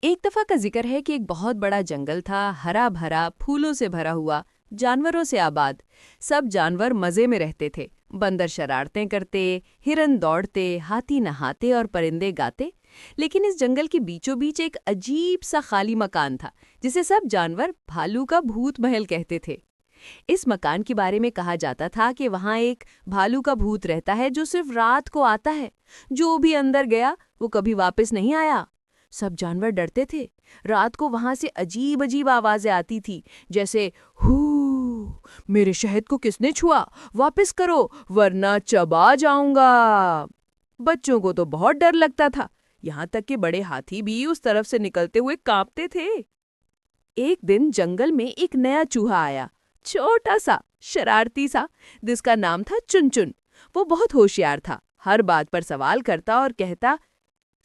एक दफा का जिक्र है कि एक बहुत बड़ा जंगल था, हरा भरा, फूलों से भरा हुआ, जानवरों से आबाद। सब जानवर मजे में रहते थे। बंदर शरारतें करते, हिरन दौड़ते, हाथी नहाते और परिंदे गाते। लेकिन इस जंगल के बीचों बीच एक अजीब सा खाली मकान था, जिसे सब जानवर भालू का भूत महल कहते थे। इस मकान के बारे में कहा जाता था कि वहां एक भालू का भूत रहता है जो सिर्फ रात को आता है। जो भी अंदर गया वो कभी वापस नहीं आया। सब जानवर डरते थे। रात को वहां से अजीब अजीब आवाजें आती थी, जैसे हू, मेरे शहद को किसने छुआ, वापस करो वरना चबा जाऊंगा। बच्चों को तो बहुत डर लगता था, यहाँ तक कि बड़े हाथी भी उस तरफ से निकलते हुए कांपते थे। एक दिन जंगल में एक नया चूहा आया, छोटा सा, शरारती सा, जिसका नाम था चुनचुन। वो बहुत होशियार था, हर बात पर सवाल करता और कहता,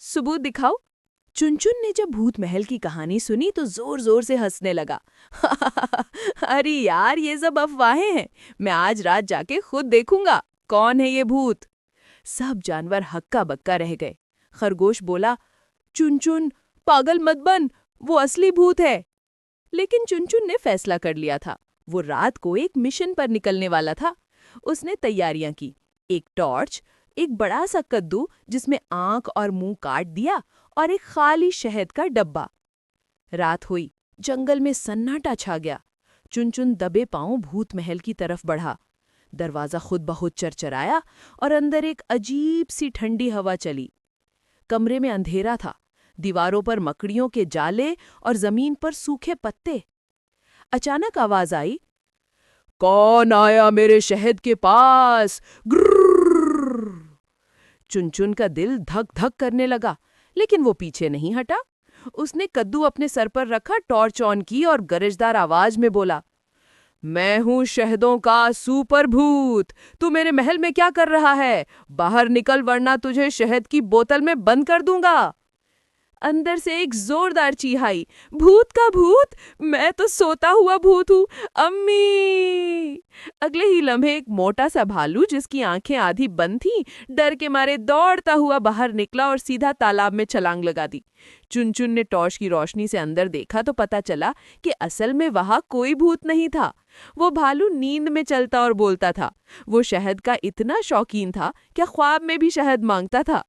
सबूत दिखाओ। चुनचुन ने जब भूत महल की कहानी सुनी तो जोर जोर से हंसने लगा। अरे यार, ये सब अफवाहें हैं। मैं आज रात जाके खुद देखूंगा कौन है ये भूत। सब जानवर हक्का बक्का रह गए। खरगोश बोला, चुनचुन पागल मत बन, वो असली भूत है। लेकिन चुनचुन ने फैसला कर लिया था। वो रात को एक मिशन पर निकलने वाला था। उसने तैयारियां की, एक टॉर्च, एक बड़ा सा कद्दू जिसमें आंख और मुंह काट दिया, और एक खाली शहद का डब्बा। रात हुई, जंगल में सन्नाटा छा गया। चुनचुन दबे पांव भूत महल की तरफ बढ़ा। दरवाजा खुद ब खुद चरचराया और अंदर एक अजीब सी ठंडी हवा चली। कमरे में अंधेरा था, दीवारों पर मकड़ियों के जाले और जमीन पर सूखे पत्ते। अचानक आवाज आई, कौन आया मेरे शहद के पास? ग्रर्रर्र। चुनचुन का दिल धक धक करने लगा, लेकिन वो पीछे नहीं हटा। उसने कद्दू अपने सर पर रखा, टॉर्च ऑन की और गरजदार आवाज में बोला, मैं हूं शहदों का सुपर भूत। तू मेरे महल में क्या कर रहा है? बाहर निकल वरना तुझे शहद की बोतल में बंद कर दूंगा। अंदर से एक जोरदार चीहाई, भूत का भूत, मैं तो सोता हुआ भूत हूँ, अम्मी। अगले ही लम्हे एक मोटा सा भालू, जिसकी आंखें आधी बंद थीं, डर के मारे दौड़ता हुआ बाहर निकला और सीधा तालाब में छलांग लगा दी। चुनचुन ने टॉर्च की रोशनी से अंदर देखा तो पता चला कि असल में वहां कोई भूत नहीं था। वो भालू नींद में चलता और बोलता था। वो शहद का इतना शौकीन था कि ख्वाब में भी शहद मांगता था।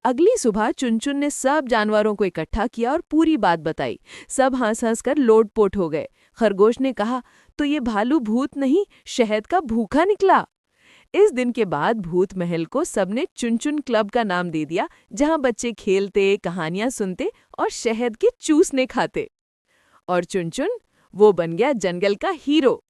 अगली सुबह चुनचुन ने सब जानवरों को इकट्ठा किया और पूरी बात बताई। सब हंस हंस कर लोटपोट हो गए। खरगोश ने कहा, तो ये भालू भूत नहीं, शहद का भूखा निकला। इस दिन के बाद भूत महल को सबने चुनचुन क्लब का नाम दे दिया, जहां बच्चे खेलते, कहानियां सुनते और शहद के चूसने खाते। और चुनचुन, वो बन गया जंगल का हीरो।